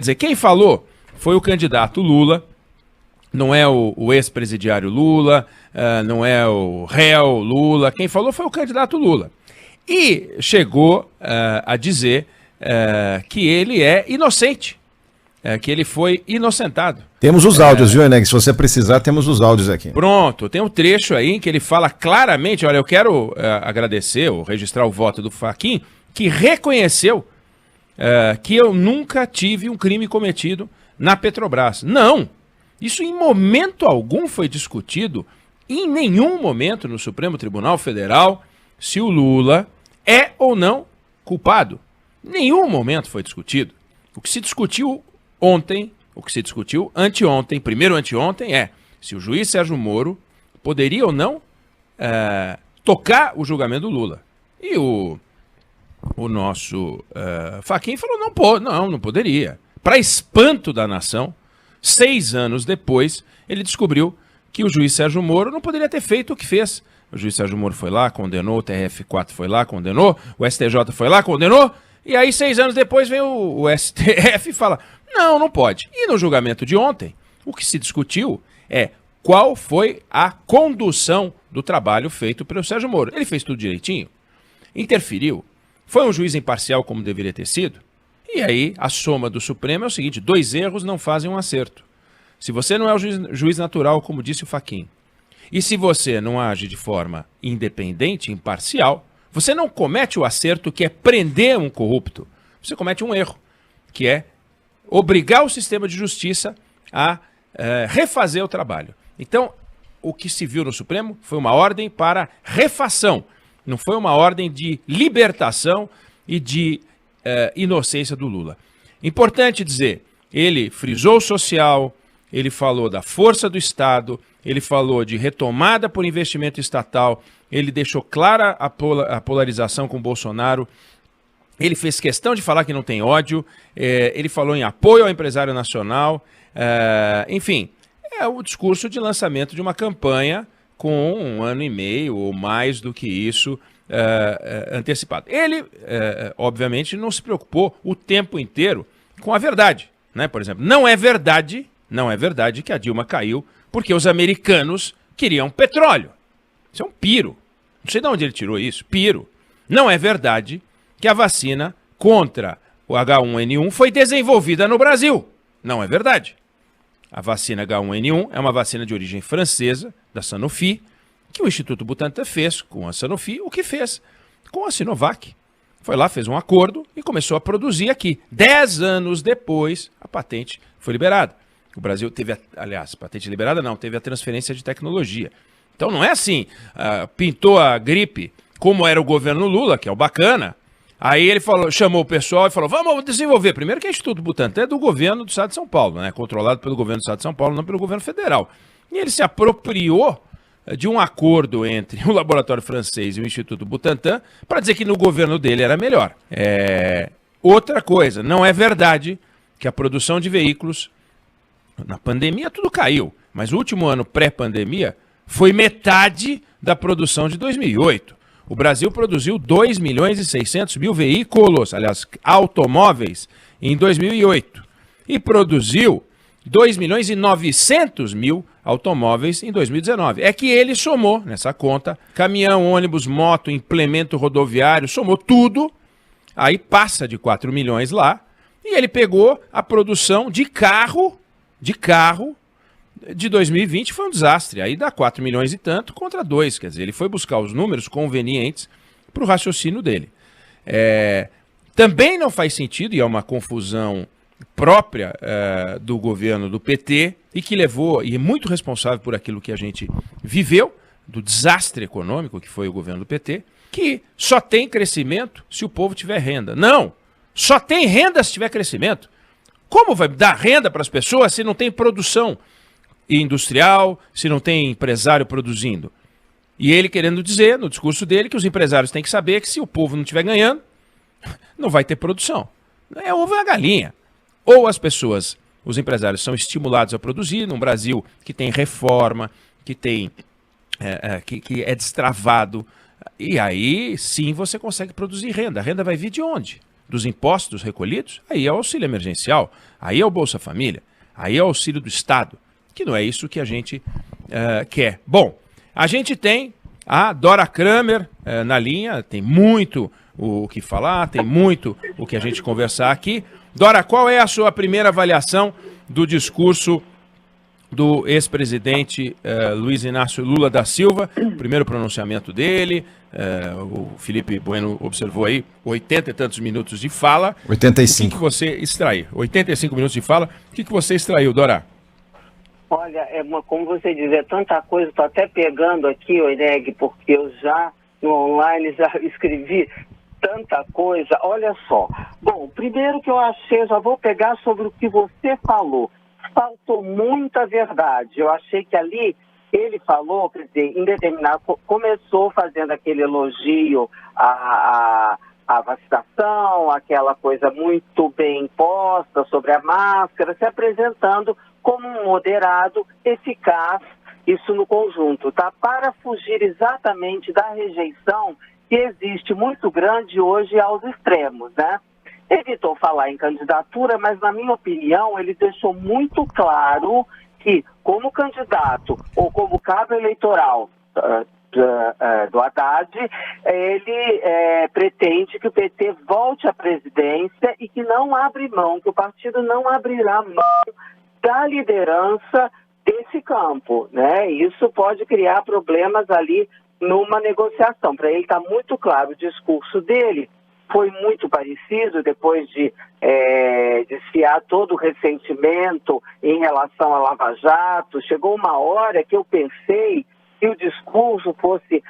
dizer, quem falou foi o candidato Lula, não é o ex-presidiário Lula, não é o réu Lula, quem falou foi o candidato Lula. E chegou a dizer que ele é inocente, que ele foi inocentado. Temos os áudios, viu, Eneg? Se você precisar, temos os áudios aqui. Pronto, tem um trecho aí em que ele fala claramente, olha, eu quero agradecer ou registrar o voto do Fachin, que reconheceu que eu nunca tive um crime cometido na Petrobras. Não! Isso em momento algum foi discutido, em nenhum momento no Supremo Tribunal Federal, se o Lula é ou não culpado. Nenhum momento foi discutido. O que se discutiu ontem, o que se discutiu anteontem, primeiro anteontem, é se o juiz Sérgio Moro poderia ou não tocar o julgamento do Lula. E o nosso Fachin falou, não poderia. Para espanto da nação, 6 anos depois, ele descobriu que o juiz Sérgio Moro não poderia ter feito o que fez. O juiz Sérgio Moro foi lá, condenou, o TRF4 foi lá, condenou, o STJ foi lá, condenou, e aí 6 anos depois vem o STF e fala, não pode. E no julgamento de ontem, o que se discutiu é qual foi a condução do trabalho feito pelo Sérgio Moro. Ele fez tudo direitinho? Interferiu? Foi um juiz imparcial como deveria ter sido? E aí, a soma do Supremo é o seguinte, 2 erros não fazem um acerto. Se você não é o juiz natural, como disse o Fachin, e se você não age de forma independente, imparcial, você não comete o acerto que é prender um corrupto. Você comete um erro, que é obrigar o sistema de justiça a refazer o trabalho. Então, o que se viu no Supremo foi uma ordem para refação, não foi uma ordem de libertação e de inocência do Lula. Importante dizer, ele frisou o social, ele falou da força do Estado, ele falou de retomada por investimento estatal, ele deixou clara a polarização com o Bolsonaro, ele fez questão de falar que não tem ódio, ele falou em apoio ao empresário nacional, enfim, é o discurso de lançamento de uma campanha com 1 ano e meio ou mais do que isso antecipado. Ele, obviamente, não se preocupou o tempo inteiro com a verdade, né? Por exemplo, não é verdade que a Dilma caiu porque os americanos queriam petróleo. Isso é um piro. Não sei de onde ele tirou isso. Piro. Não é verdade que a vacina contra o H1N1 foi desenvolvida no Brasil. Não é verdade. A vacina H1N1 é uma vacina de origem francesa, da Sanofi, que o Instituto Butantan fez com a Sanofi, o que fez com a Sinovac. Foi lá, fez um acordo e começou a produzir aqui. 10 anos depois, a patente foi liberada. O Brasil teve, aliás, patente liberada não, teve a transferência de tecnologia. Então não é assim, pintou a gripe como era o governo Lula, que é o bacana, aí ele chamou o pessoal e falou, vamos desenvolver. Primeiro que o Instituto Butantan é do governo do Estado de São Paulo, né? Controlado pelo governo do Estado de São Paulo, não pelo governo federal. E ele se apropriou de um acordo entre o laboratório francês e o Instituto Butantan para dizer que no governo dele era melhor. Outra coisa, não é verdade que a produção de veículos, na pandemia tudo caiu, mas o último ano pré-pandemia foi metade da produção de 2008. O Brasil produziu 2.600.000 veículos, aliás, automóveis, em 2008. E produziu 2.900.000 automóveis em 2019. É que ele somou nessa conta caminhão, ônibus, moto, implemento rodoviário, somou tudo, aí passa de 4 milhões lá, e ele pegou a produção de carro de 2020, foi um desastre. Aí dá 4 milhões e tanto contra 2, quer dizer, ele foi buscar os números convenientes para o raciocínio dele. Também não faz sentido, e é uma confusão própria do governo do PT, e que levou, e é muito responsável por aquilo que a gente viveu, do desastre econômico que foi o governo do PT, que só tem crescimento se o povo tiver renda. Não! Só tem renda se tiver crescimento. Como vai dar renda para as pessoas se não tem produção industrial, se não tem empresário produzindo? E ele querendo dizer, no discurso dele, que os empresários têm que saber que se o povo não estiver ganhando, não vai ter produção. É ovo na galinha. Ou as pessoas, os empresários são estimulados a produzir num Brasil que tem reforma, que tem que é destravado, e aí sim você consegue produzir renda. A renda vai vir de onde? dos impostos recolhidos, aí é o auxílio emergencial, aí é o Bolsa Família, aí é o auxílio do Estado, que não é isso que a gente quer. Bom, a gente tem a Dora Kramer na linha, tem muito o que falar, tem muito o que a gente conversar aqui. Dora, qual é a sua primeira avaliação do discurso do ex-presidente Luiz Inácio Lula da Silva, primeiro pronunciamento dele, o Felipe Bueno observou aí 80 e tantos minutos de fala. 85. O que você extraiu? 85 minutos de fala, o que você extraiu, Dora? Olha, como você diz, é tanta coisa, estou até pegando aqui, Oineg, porque eu já no online já escrevi tanta coisa. Olha só, bom, primeiro que eu achei, já vou pegar sobre o que você falou. Faltou muita verdade. Eu achei que ali ele falou, quer dizer, em determinado, começou fazendo aquele elogio à vacinação, aquela coisa muito bem imposta sobre a máscara, se apresentando como um moderado eficaz, isso no conjunto, tá? Para fugir exatamente da rejeição que existe muito grande hoje aos extremos, né? Evitou falar em candidatura, mas, na minha opinião, ele deixou muito claro que, como candidato ou como cabo eleitoral do Haddad, ele pretende que o PT volte à presidência e que não abre mão, que o partido não abrirá mão da liderança desse campo, né? Isso pode criar problemas ali numa negociação. Para ele está muito claro, o discurso dele foi muito parecido depois de desfiar todo o ressentimento em relação à Lava Jato. Chegou uma hora que eu pensei que o discurso fosse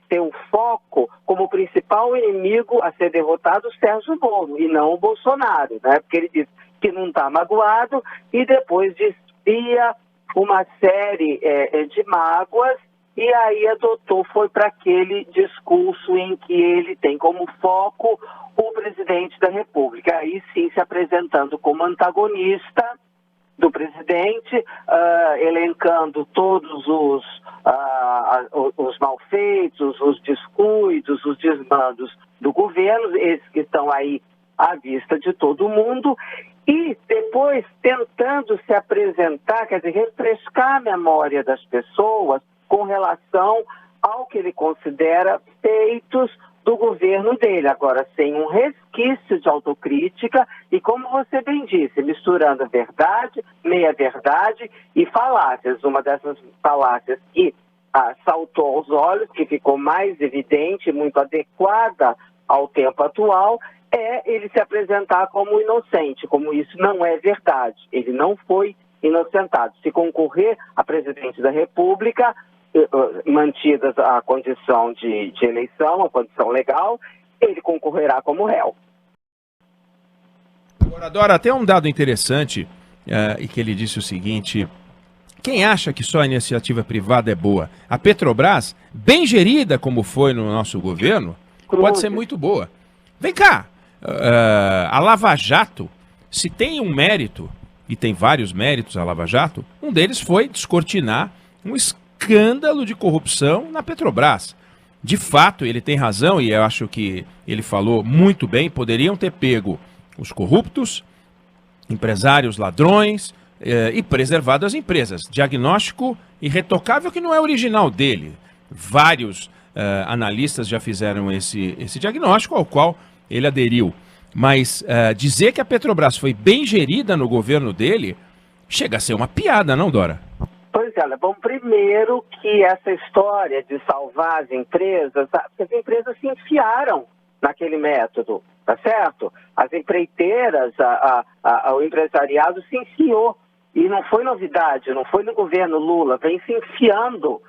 ter um foco como principal inimigo a ser derrotado o Sérgio Moro e não o Bolsonaro, né? Porque ele disse que não está magoado e depois desvia uma série de mágoas. E aí foi para aquele discurso em que ele tem como foco o presidente da República. Aí sim se apresentando como antagonista do presidente, elencando todos os malfeitos, os descuidos, os desmandos do governo, esses que estão aí à vista de todo mundo, e depois tentando se apresentar, quer dizer, refrescar a memória das pessoas com relação ao que ele considera feitos do governo dele, agora sem um resquício de autocrítica e, como você bem disse, misturando verdade, meia-verdade e falácias. Uma dessas falácias que saltou aos olhos, que ficou mais evidente, muito adequada ao tempo atual, é ele se apresentar como inocente, como isso não é verdade. Ele não foi inocentado. Se concorrer a presidente da República, mantidas a condição de eleição, a condição legal, ele concorrerá como réu. Agora, Dora, até um dado interessante, e que ele disse o seguinte: quem acha que só a iniciativa privada é boa? A Petrobras, bem gerida como foi no nosso governo, pode ser muito boa. Vem cá, a Lava Jato, se tem um mérito, e tem vários méritos a Lava Jato, um deles foi descortinar um escândalo de corrupção na Petrobras. De fato, ele tem razão, e eu acho que ele falou muito bem, poderiam ter pego os corruptos, empresários ladrões, e preservado as empresas. Diagnóstico irretocável que não é original dele. Vários analistas já fizeram esse diagnóstico ao qual ele aderiu. Mas dizer que a Petrobras foi bem gerida no governo dele chega a ser uma piada, não, Dora? Pois é, bom, primeiro que essa história de salvar as empresas se enfiaram naquele método, tá certo? As empreiteiras, o empresariado se enfiou. E não foi novidade, não foi no governo Lula, vem se enfiando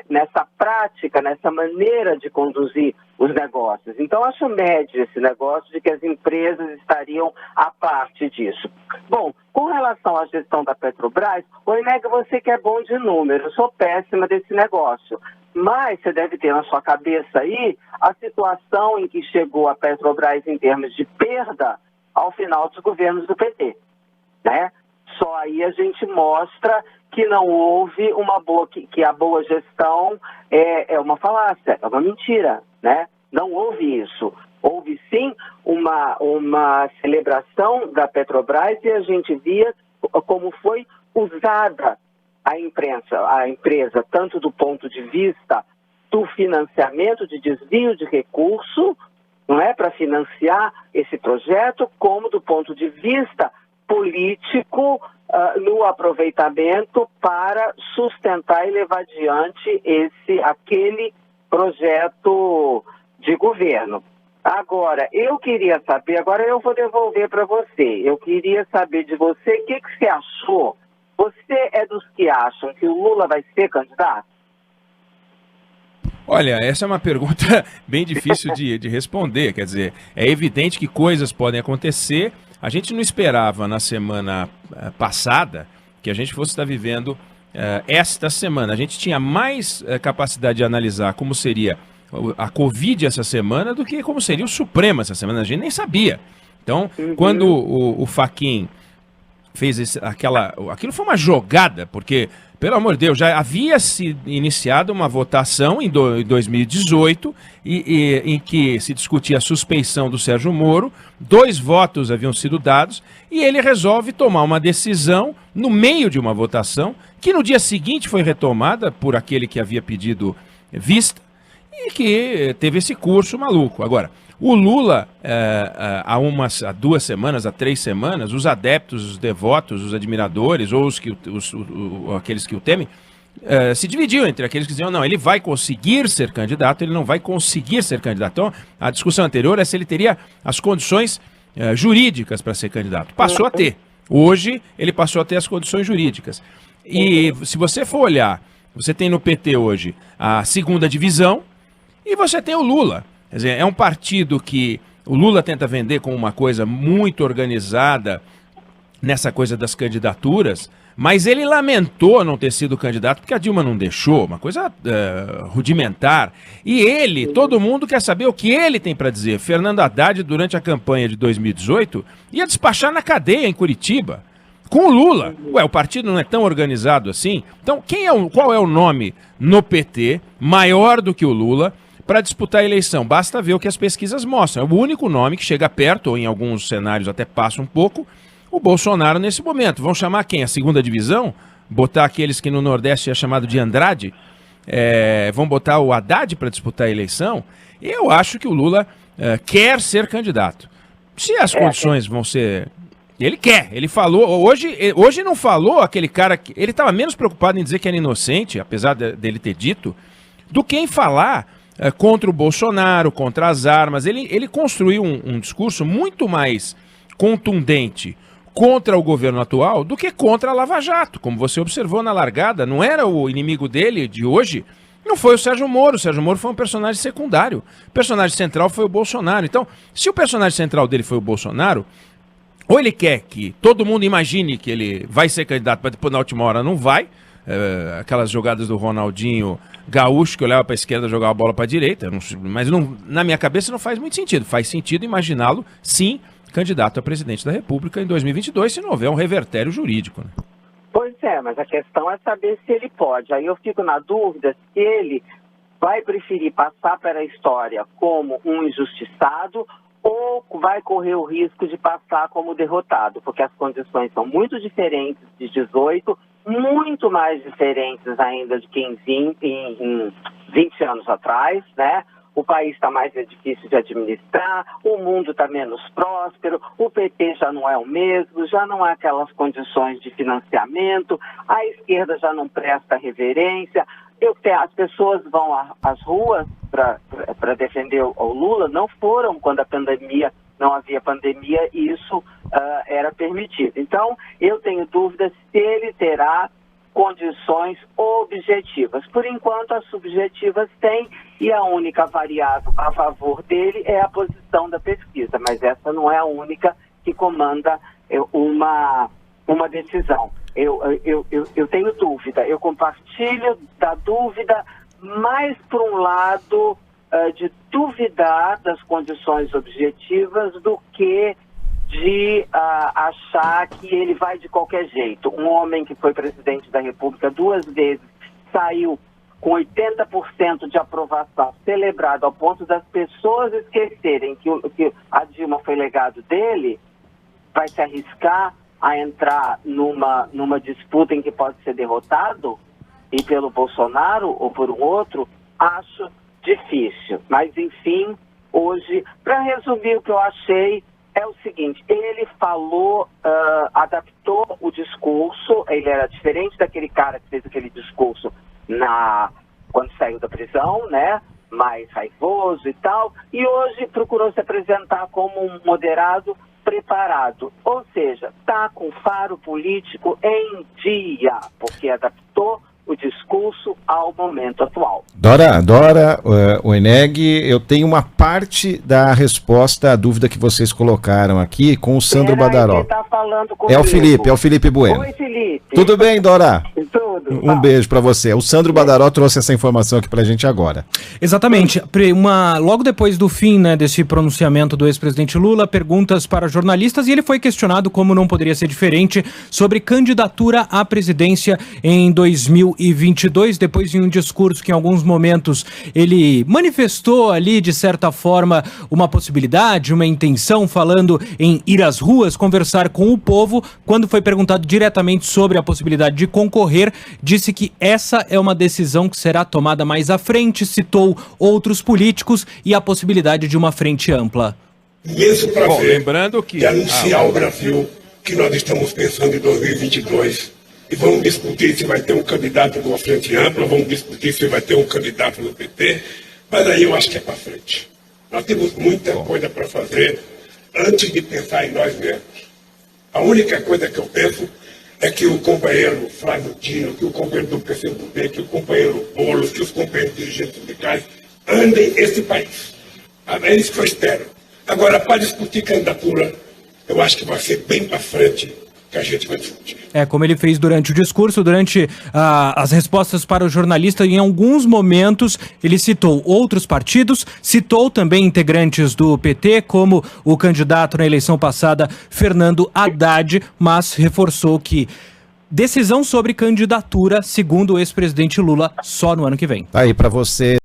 nessa prática, nessa maneira de conduzir os negócios. Então, acho médio esse negócio de que as empresas estariam à parte disso. Bom, com relação à gestão da Petrobras, Oineg, você que é bom de número, eu sou péssima desse negócio. Mas você deve ter na sua cabeça aí a situação em que chegou a Petrobras em termos de perda ao final dos governos do PT, né? Só aí a gente mostra que não houve uma boa, que a boa gestão é uma falácia, é uma mentira, né? Não houve isso. Houve sim uma celebração da Petrobras e a gente via como foi usada a empresa, tanto do ponto de vista do financiamento, de desvio de recurso, não é, para financiar esse projeto, como do ponto de vista político, no aproveitamento para sustentar e levar adiante aquele projeto de governo. Agora, eu queria saber, agora eu vou devolver para você, eu queria saber de você o que você achou. Você é dos que acham que o Lula vai ser candidato? Olha, essa é uma pergunta bem difícil de responder, quer dizer, é evidente que coisas podem acontecer. A gente não esperava na semana passada que a gente fosse estar vivendo esta semana. A gente tinha mais capacidade de analisar como seria a Covid essa semana do que como seria o Supremo essa semana. A gente nem sabia. Então, quando o Fachin fez aquilo foi uma jogada, porque, pelo amor de Deus, já havia se iniciado uma votação em 2018 em que se discutia a suspeição do Sérgio Moro, 2 votos haviam sido dados, e ele resolve tomar uma decisão no meio de uma votação, que no dia seguinte foi retomada por aquele que havia pedido vista, e que teve esse curso maluco. Agora, o Lula, há 2 semanas, há 3 semanas, os adeptos, os devotos, os admiradores, ou aqueles que o temem, se dividiu entre aqueles que diziam, não, ele vai conseguir ser candidato, ele não vai conseguir ser candidato. Então, a discussão anterior é se ele teria as condições jurídicas para ser candidato. Passou a ter. Hoje, ele passou a ter as condições jurídicas. E se você for olhar, você tem no PT hoje a 2ª divisão e você tem o Lula. Quer dizer, é um partido que o Lula tenta vender como uma coisa muito organizada nessa coisa das candidaturas, mas ele lamentou não ter sido candidato porque a Dilma não deixou, uma coisa rudimentar. E todo mundo quer saber o que ele tem para dizer. Fernando Haddad, durante a campanha de 2018, ia despachar na cadeia em Curitiba, com o Lula. Ué, o partido não é tão organizado assim? Então, qual é o nome no PT maior do que o Lula para disputar a eleição? Basta ver o que as pesquisas mostram. É o único nome que chega perto, ou em alguns cenários até passa um pouco, o Bolsonaro nesse momento. Vão chamar quem? A 2ª divisão? Botar aqueles que no Nordeste é chamado de Andrade? Vão botar o Haddad para disputar a eleição? Eu acho que o Lula quer ser candidato. Se as condições vão ser... Ele quer, ele falou, hoje não falou aquele cara que... Ele estava menos preocupado em dizer que era inocente, apesar dele ter dito, do que em falar contra o Bolsonaro, contra as armas. Ele construiu um discurso muito mais contundente contra o governo atual do que contra a Lava Jato. Como você observou na largada, não era o inimigo dele de hoje, não foi o Sérgio Moro. O Sérgio Moro foi um personagem secundário. O personagem central foi o Bolsonaro. Então, se o personagem central dele foi o Bolsonaro, ou ele quer que todo mundo imagine que ele vai ser candidato, mas depois na última hora não vai, aquelas jogadas do Ronaldinho Gaúcho, que olhava para a esquerda e jogava a bola para a direita, mas na minha cabeça não faz muito sentido. Faz sentido imaginá-lo, sim, candidato a presidente da República em 2022, se não houver um revertério jurídico, né? Pois é, mas a questão é saber se ele pode. Aí eu fico na dúvida se ele vai preferir passar para a história como um injustiçado ou vai correr o risco de passar como derrotado, porque as condições são muito diferentes de 18, muito mais diferentes ainda de 15 em 20 anos atrás, né? O país está mais difícil de administrar, o mundo está menos próspero, o PT já não é o mesmo, já não há aquelas condições de financiamento, a esquerda já não presta reverência. As pessoas vão às ruas para defender o Lula, não foram quando não havia pandemia e isso era permitido. Então, eu tenho dúvidas se ele terá condições objetivas. Por enquanto, as subjetivas têm, e a única variável a favor dele é a posição da pesquisa, mas essa não é a única que comanda uma decisão. Eu tenho dúvida, eu compartilho da dúvida mais por um lado de duvidar das condições objetivas do que de achar que ele vai de qualquer jeito. Um homem que foi presidente da República 2 vezes saiu com 80% de aprovação celebrado ao ponto das pessoas esquecerem que a Dilma foi legado dele, vai se arriscar a entrar numa disputa em que pode ser derrotado, e pelo Bolsonaro ou por um outro, acho difícil. Mas, enfim, hoje, para resumir o que eu achei, é o seguinte: ele falou, adaptou o discurso, ele era diferente daquele cara que fez aquele discurso quando saiu da prisão, né? Mais raivoso e tal, e hoje procurou se apresentar como um moderado preparado, ou seja, está com faro político em dia, porque adaptou o discurso ao momento atual. Dora, o Eneg, eu tenho uma parte da resposta à dúvida que vocês colocaram aqui com o Sandro Badaró. Tá falando é o Felipe Bueno. Oi, Felipe. Tudo bem, Dora? Tudo. Um beijo para você. O Sandro Badaró trouxe essa informação aqui pra gente agora. Exatamente. Logo depois do fim, né, desse pronunciamento do ex-presidente Lula, perguntas para jornalistas, e ele foi questionado, como não poderia ser diferente, sobre candidatura à presidência em 2022, depois de um discurso que em alguns momentos ele manifestou ali, de certa forma, uma possibilidade, uma intenção, falando em ir às ruas, conversar com o povo. Quando foi perguntado diretamente sobre a possibilidade de concorrer, disse que essa é uma decisão que será tomada mais à frente, citou outros políticos e a possibilidade de uma frente ampla. Imenso prazer lembrando que de anunciar ao Brasil que nós estamos pensando em 2022 e vamos discutir se vai ter um candidato de uma frente ampla, vamos discutir se vai ter um candidato do PT, mas aí eu acho que é para frente. Nós temos muita coisa para fazer antes de pensar em nós mesmos. A única coisa que eu penso é que o companheiro Flávio Dino, que o companheiro do PCdoB, que o companheiro Boulos, que os companheiros dirigentes sindicais andem esse país. É isso que eu espero. Agora, para discutir candidatura, eu acho que vai ser bem para frente que a gente vai discutir. Como ele fez durante o discurso, durante as respostas para o jornalista, em alguns momentos ele citou outros partidos, citou também integrantes do PT, como o candidato na eleição passada, Fernando Haddad, mas reforçou que decisão sobre candidatura, segundo o ex-presidente Lula, só no ano que vem. Tá aí para você.